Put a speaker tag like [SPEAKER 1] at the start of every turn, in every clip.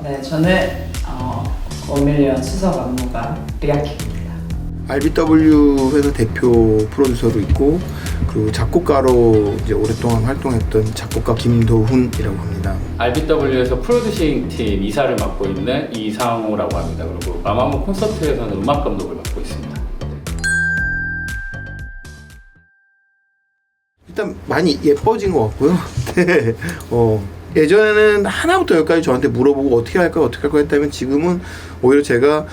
[SPEAKER 1] 네, 저는 어밀리언 수석 안무가 리아키입니다.
[SPEAKER 2] RBW 회사 대표 프로듀서로 있고 그리고 작곡가로 이제 오랫동안 활동했던 작곡가 김도훈이라고 합니다.
[SPEAKER 3] RBW에서 프로듀싱 팀 이사를 맡고 있는 이상호라고 합니다. 그리고 마마무 콘서트에서는 음악 감독을 맡고 있습니다.
[SPEAKER 2] 일단 많이 예뻐진 것 같고요. 네. 예전에는 하나부터 열까지 저한테 물어보고 어떻게 할까 했다면 지금은 오히려 제가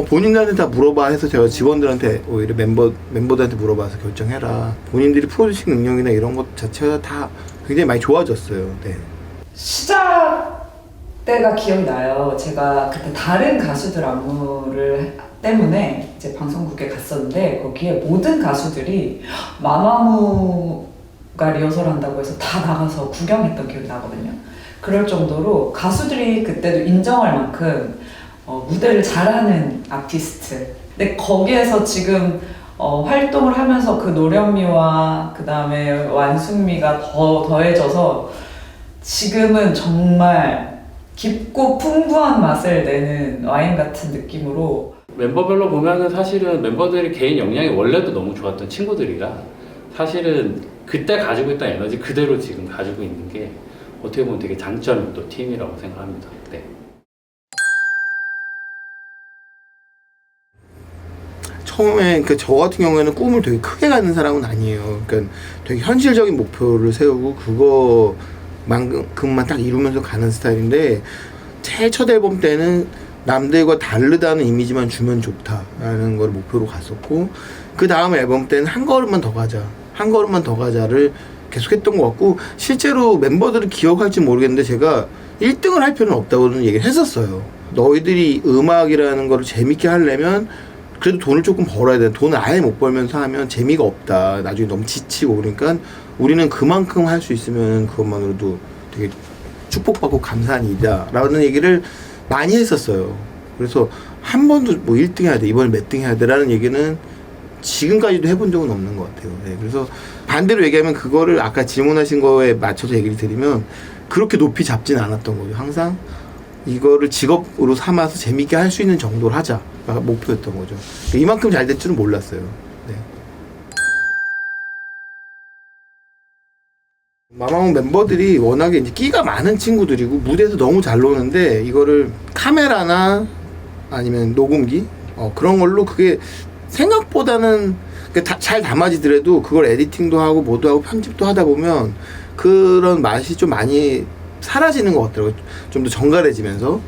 [SPEAKER 2] 본인들한테 다 물어봐 해서 제가 직원들한테 오히려 멤버들한테 물어봐서 결정해라. 본인들이 프로듀싱 능력이나 이런 것 자체가 다 굉장히 많이 좋아졌어요. 네.
[SPEAKER 1] 시작 때가 기억이 나요. 제가 그때 다른 가수들 안무를 때문에 이제 방송국에 갔었는데 거기에 모든 가수들이 마마무가 리허설 한다고 해서 다 나가서 구경했던 기억이 나거든요. 그럴 정도로 가수들이 그때도 인정할 만큼 무대를 잘하는 아티스트. 근데 거기에서 지금 활동을 하면서 그 노련미와 그 다음에 완숙미가 더해져서 지금은 정말 깊고 풍부한 맛을 내는 와인 같은 느낌으로.
[SPEAKER 3] 멤버별로 보면은 사실은 멤버들이 개인 역량이 원래도 너무 좋았던 친구들이라 사실은 그때 가지고 있던 에너지 그대로 지금 가지고 있는 게 어떻게 보면 되게 장점인 또 팀이라고 생각합니다. 네.
[SPEAKER 2] 처음에 저 같은 경우에는 꿈을 되게 크게 갖는 사람은 아니에요. 그러니까 되게 현실적인 목표를 세우고 그거만큼만 딱 이루면서 가는 스타일인데 제일 첫 앨범 때는 남들과 다르다는 이미지만 주면 좋다라는 걸 목표로 갔었고 그 다음 앨범 때는 한 걸음만 더 가자를 계속했던 것 같고 실제로 멤버들은 기억할지 모르겠는데 제가 1등을 할 필요는 없다고는 얘기를 했었어요. 너희들이 음악이라는 걸 재밌게 하려면 그래도 돈을 조금 벌어야 돼. 돈을 아예 못 벌면서 하면 재미가 없다. 나중에 너무 지치고 그러니까 우리는 그만큼 할 수 있으면 그것만으로도 되게 축복받고 감사한 일이다 라는 얘기를 많이 했었어요. 그래서 한 번도 뭐 1등 해야 돼, 이번에 몇 등 해야 돼 라는 얘기는 지금까지도 해본 적은 없는 것 같아요. 네, 그래서 반대로 얘기하면 그거를 아까 질문하신 거에 맞춰서 얘기를 드리면 그렇게 높이 잡진 않았던 거죠. 항상 이거를 직업으로 삼아서 재밌게 할 수 있는 정도를 하자가 목표였던 거죠. 이만큼 잘 될 줄은 몰랐어요. 네. 마마무 멤버들이 워낙에 이제 끼가 많은 친구들이고 무대에서 너무 잘 노는데 이거를 카메라나 아니면 녹음기 그런 걸로 그게 생각보다는 잘 담아지더라도 그걸 에디팅도 하고 뭐도 하고 편집도 하다 보면 그런 맛이 좀 많이 사라지는 것 같더라고요. 좀 더 정갈해지면서.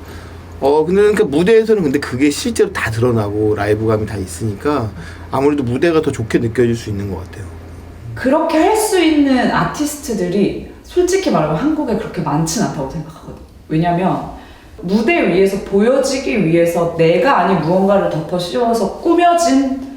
[SPEAKER 2] 근데 그러니까 무대에서는 근데 그게 실제로 다 드러나고 라이브감이 다 있으니까 아무래도 무대가 더 좋게 느껴질 수 있는 것 같아요.
[SPEAKER 1] 그렇게 할 수 있는 아티스트들이 솔직히 말하면 한국에 그렇게 많지는 않다고 생각하거든요. 왜냐면 무대 위에서 보여지기 위해서 내가 아닌 무언가를 덮어 씌워서 꾸며진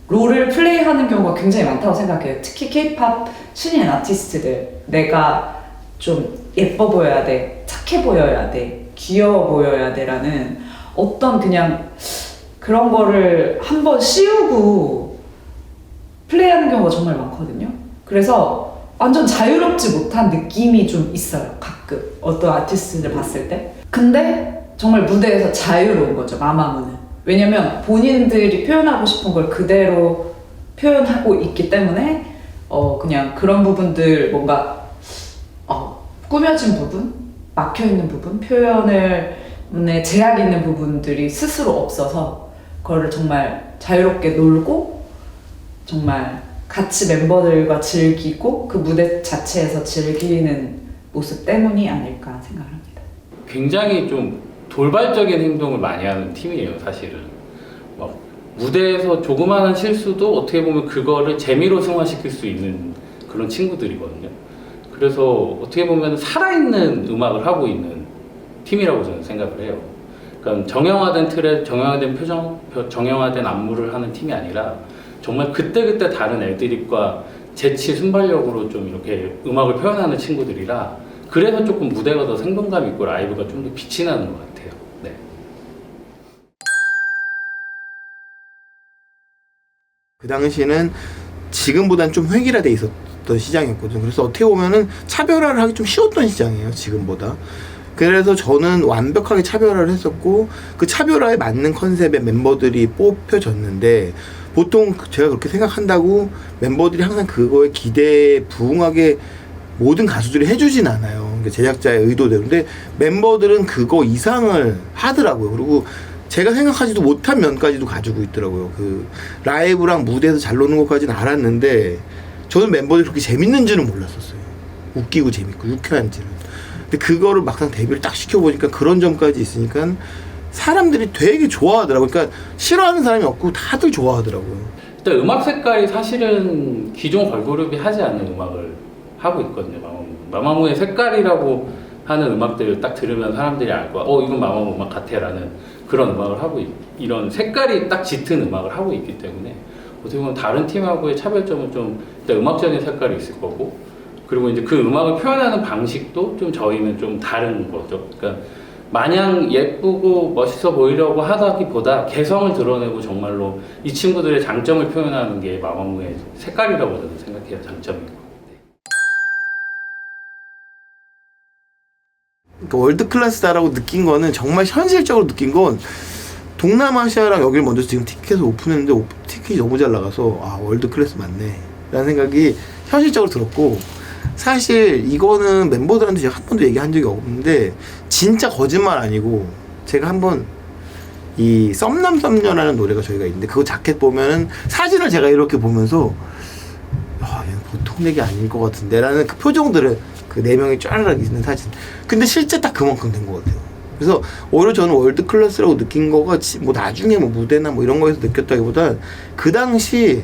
[SPEAKER 1] 롤을 플레이하는 경우가 굉장히 많다고 생각해요. 특히 K-POP 신인 아티스트들. 내가 좀 예뻐 보여야 돼, 착해 보여야 돼, 귀여워 보여야 돼라는 어떤 그냥 그런 거를 한번 씌우고 플레이하는 경우가 정말 많거든요. 그래서 완전 자유롭지 못한 느낌이 좀 있어요. 가끔 어떤 아티스트를 봤을 때. 근데 정말 무대에서 자유로운 거죠, 마마무는. 왜냐면 본인들이 표현하고 싶은 걸 그대로 표현하고 있기 때문에 그냥 그런 부분들 뭔가 꾸며진 부분, 막혀있는 부분, 표현에 제약이 있는 부분들이 스스로 없어서 그거를 정말 자유롭게 놀고 정말 같이 멤버들과 즐기고 그 무대 자체에서 즐기는 모습 때문이 아닐까 생각을 합니다.
[SPEAKER 3] 굉장히 좀 돌발적인 행동을 많이 하는 팀이에요, 사실은. 막 무대에서 조그마한 실수도 어떻게 보면 그거를 재미로 승화시킬 수 있는 그런 친구들이거든요. 그래서 어떻게 보면 살아있는 음악을 하고 있는 팀이라고 저는 생각을 해요. 그러니까 정형화된 틀에 정형화된 표정, 정형화된 안무를 하는 팀이 아니라 정말 그때그때 다른 애드립과 재치, 순발력으로 좀 이렇게 음악을 표현하는 친구들이라 그래서 조금 무대가 더 생동감 있고 라이브가 좀 더 빛이 나는 것 같아요. 네.
[SPEAKER 2] 그 당시에는 지금보다는 좀 획일화돼 있었던 시장이었거든요. 그래서 어떻게 보면은 차별화를 하기 좀 쉬웠던 시장이에요, 지금보다. 그래서 저는 완벽하게 차별화를 했었고 그 차별화에 맞는 컨셉의 member들이 뽑혀졌는데 보통 제가 그렇게 생각한다고 멤버들이 항상 그거에 기대에 부응하게 모든 가수들이 해주진 않아요. 그러니까 제작자의 의도대로. 근데 멤버들은 그거 이상을 하더라고요. 그리고 제가 생각하지도 못한 면까지도 가지고 있더라고요. 그 라이브랑 무대에서 잘 노는 것까지는 알았는데 저는 멤버들이 그렇게 재밌는지는 몰랐었어요. 웃기고 재밌고 유쾌한지는. 근데 그거를 막상 데뷔를 딱 시켜보니까 그런 점까지 있으니까 사람들이 되게 좋아하더라고요. 그러니까 싫어하는 사람이 없고 다들 좋아하더라고요.
[SPEAKER 3] 일단 음악 색깔이 사실은 기존 걸그룹이 하지 않는 음악을 하고 있거든요. 마마무. 마마무의 색깔이라고 하는 음악들을 딱 들으면 사람들이 알 거야. 이건 마마무 음악 같아라는 그런 음악을 하고 이런 색깔이 딱 짙은 음악을 하고 있기 때문에 어떻게 보면 다른 팀하고의 차별점은 좀 일단 음악적인 색깔이 있을 거고 그리고 이제 그 음악을 표현하는 방식도 좀 저희는 좀 다른 거죠. 그러니까 마냥 예쁘고 멋있어 보이려고 하다기보다 개성을 드러내고 정말로 이 친구들의 장점을 표현하는 게 마마무의 색깔이라고 저는 생각해요. 장점이고.
[SPEAKER 2] 그러니까 월드 클래스다라고 느낀 거는 정말 현실적으로 느낀 건 동남아시아랑 여기를 먼저 지금 티켓을 오픈했는데 티켓이 너무 잘 나가서 월드 클래스 맞네 라는 생각이 현실적으로 들었고 사실 이거는 멤버들한테 제가 한 번도 얘기한 적이 없는데 진짜 거짓말 아니고 제가 한번 이 썸남 썸녀라는 노래가 저희가 있는데 그거 자켓 보면은 사진을 제가 이렇게 보면서 얘는 보통 얘기 아닐 것 같은데 라는 그 표정들을 그 4명이 쫘르륵 있는 사진 근데 실제 딱 그만큼 된 것 같아요. 그래서 오히려 저는 월드 클래스라고 느낀 거가 뭐 나중에 뭐 무대나 뭐 이런 거에서 느꼈다기보다 그 당시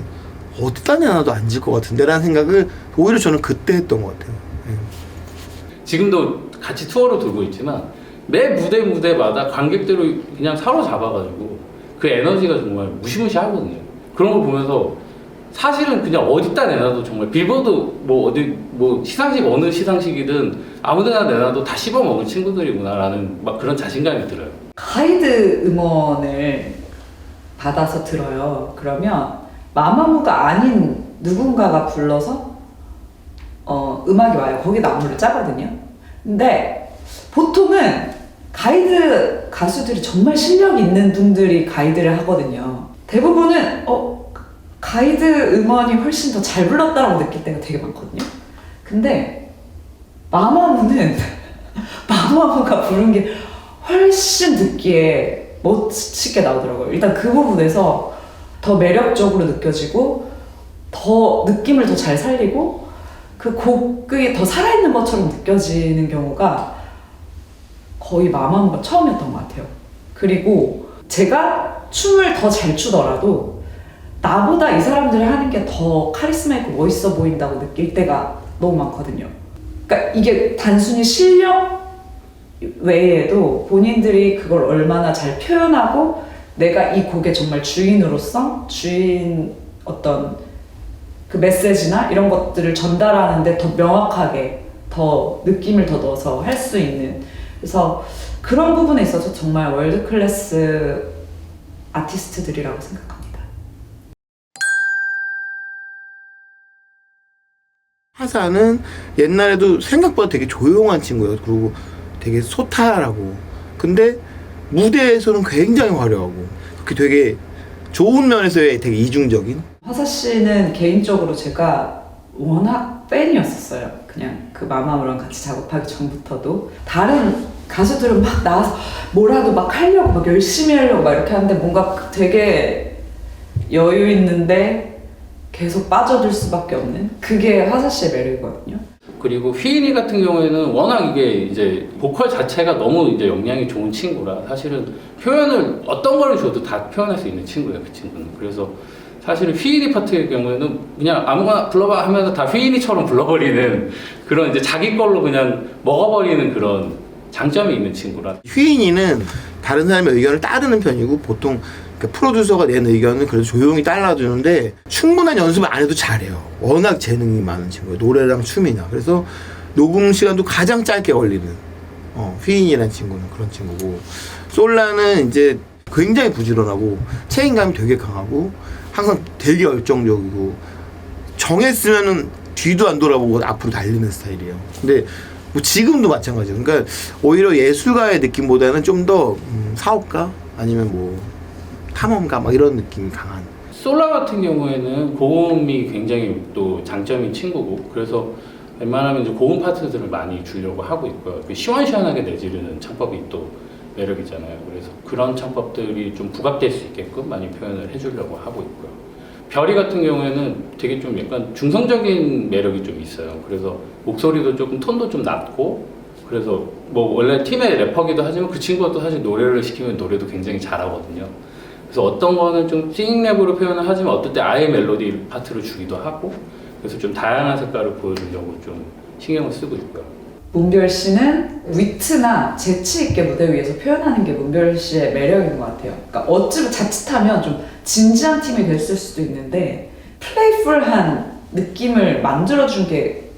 [SPEAKER 2] 어디다 내놔도 앉을 것 같은데 라는 생각을 오히려 저는 그때 했던 것 같아요.
[SPEAKER 3] 지금도 같이 투어로 돌고 있지만 매 무대마다 관객들을 그냥 사로잡아가지고 그 에너지가 정말 무시무시하거든요. 그런 걸 보면서 사실은 그냥 어디다 내놔도 정말 빌보드 뭐 어디 뭐 시상식 어느 시상식이든 아무데나 내놔도 다 씹어먹을 친구들이구나라는 막 그런 자신감이 들어요.
[SPEAKER 1] 가이드 음원을 받아서 들어요. 그러면 마마무가 아닌 누군가가 불러서 음악이 와요. 거기다 안무를 짜거든요. 근데 보통은 가이드 가수들이 정말 실력 있는 분들이 가이드를 하거든요. 대부분은 가이드 음원이 훨씬 더 잘 불렀다라고 느낄 때가 되게 많거든요. 근데 마마무는 마마무가 부른 게 훨씬 듣기에 멋지게 나오더라고요. 일단 그 부분에서 더 매력적으로 느껴지고 더 느낌을 더 잘 살리고 그 곡이 더 살아있는 것처럼 느껴지는 경우가 거의 마마무가 처음이었던 것 같아요. 그리고 제가 춤을 더 잘 추더라도 나보다 이 사람들이 하는 게 더 카리스마 있고 멋있어 보인다고 느낄 때가 너무 많거든요. 그러니까 이게 단순히 실력 외에도 본인들이 그걸 얼마나 잘 표현하고 내가 이 곡의 정말 주인으로서 주인 어떤 그 메시지나 이런 것들을 전달하는데 더 명확하게 더 느낌을 더 넣어서 할 수 있는 그래서 그런 부분에 있어서 정말 월드 클래스 아티스트들이라고 생각합니다.
[SPEAKER 2] 하사는 옛날에도 생각보다 되게 조용한 친구예요. 그리고 되게 소탈하고 근데 무대에서는 굉장히 화려하고 그렇게 되게 좋은 면에서의 되게 이중적인
[SPEAKER 1] 화사 씨는 개인적으로 제가 워낙 팬이었었어요. 그냥 그 마마무랑 같이 작업하기 전부터도 다른 가수들은 막 나와서 뭐라도 막 하려고 막 열심히 하려고 막 이렇게 하는데 뭔가 되게 여유 있는데 계속 빠져들 수밖에 없는 그게 화사 씨의 매력이거든요.
[SPEAKER 3] 그리고 휘인이 같은 경우에는 워낙 이게 이제 보컬 자체가 너무 이제 역량이 좋은 친구라 사실은 표현을 어떤 거를 줘도 다 표현할 수 있는 친구예요, 그 친구는. 그래서 사실은 휘인이 파트의 경우에는 그냥 아무거나 불러봐 하면서 다 휘인이처럼 불러버리는 그런 이제 자기 걸로 그냥 먹어버리는 그런 장점이 있는 친구라.
[SPEAKER 2] 휘인이는 다른 사람의 의견을 따르는 편이고 보통 그 프로듀서가 낸 의견은 그래도 조용히 따라주는데 충분한 연습을 안 해도 잘해요. 워낙 재능이 많은 친구예요. 노래랑 춤이나. 그래서 녹음 시간도 가장 짧게 걸리는 휘인이라는 친구는 그런 친구고 솔라는 이제 굉장히 부지런하고 책임감이 되게 강하고 항상 되게 열정적이고 정했으면은 뒤도 안 돌아보고 앞으로 달리는 스타일이에요. 근데 뭐 지금도 마찬가지예요. 그러니까 오히려 예술가의 느낌보다는 좀 더 사업가 아니면 뭐 탐험가 막 이런 느낌이 강한.
[SPEAKER 3] 솔라 같은 경우에는 고음이 굉장히 또 장점인 친구고 그래서 웬만하면 이제 고음 파트들을 많이 주려고 하고 있고요. 시원시원하게 내지르는 창법이 또 매력이잖아요. 그래서 그런 창법들이 좀 부각될 수 있게끔 많이 표현을 해주려고 하고 있고요. 별이 같은 경우에는 되게 좀 약간 중성적인 매력이 좀 있어요. 그래서 목소리도 조금 톤도 좀 낮고 그래서 뭐 원래 팀의 래퍼기도 하지만 그 친구가 또 사실 노래를 시키면 노래도 굉장히 잘하거든요. 그래서 어떤 거는 좀 싱랩으로 표현을 하지만 어떨 때 아예 멜로디 파트를 주기도 하고 그래서 좀 다양한 색깔을 보여주려고 좀 신경을 쓰고 있고요.
[SPEAKER 1] 문별 씨는 위트나 재치 있게 무대 위에서 표현하는 게 문별 씨의 매력인 것 같아요. 그러니까 어찌 자칫하면 좀 진지한 팀이 됐을 수도 있는데 플레이풀한 느낌을 만들어준 게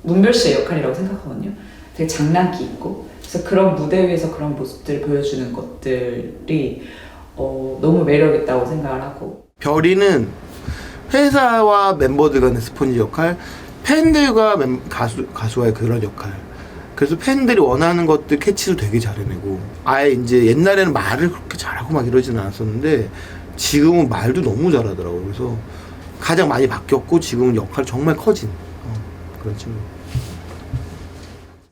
[SPEAKER 1] 문별 씨의 역할이라고 생각하거든요. 되게 장난기 있고 그래서 그런 무대 위에서 그런 모습들을 보여주는 것들이 너무 매력 있다고 생각을 하고
[SPEAKER 2] 별이는 회사와 멤버들 간의 스폰지 역할, 팬들과 가수와의 그런 역할. 그래서 팬들이 원하는 것들 캐치도 되게 잘해내고 아예 이제 옛날에는 말을 그렇게 잘하고 막 이러지는 않았었는데 지금은 말도 너무 잘하더라고요. 그래서 가장 많이 바뀌었고 지금은 역할이 정말 커진 그런 친구.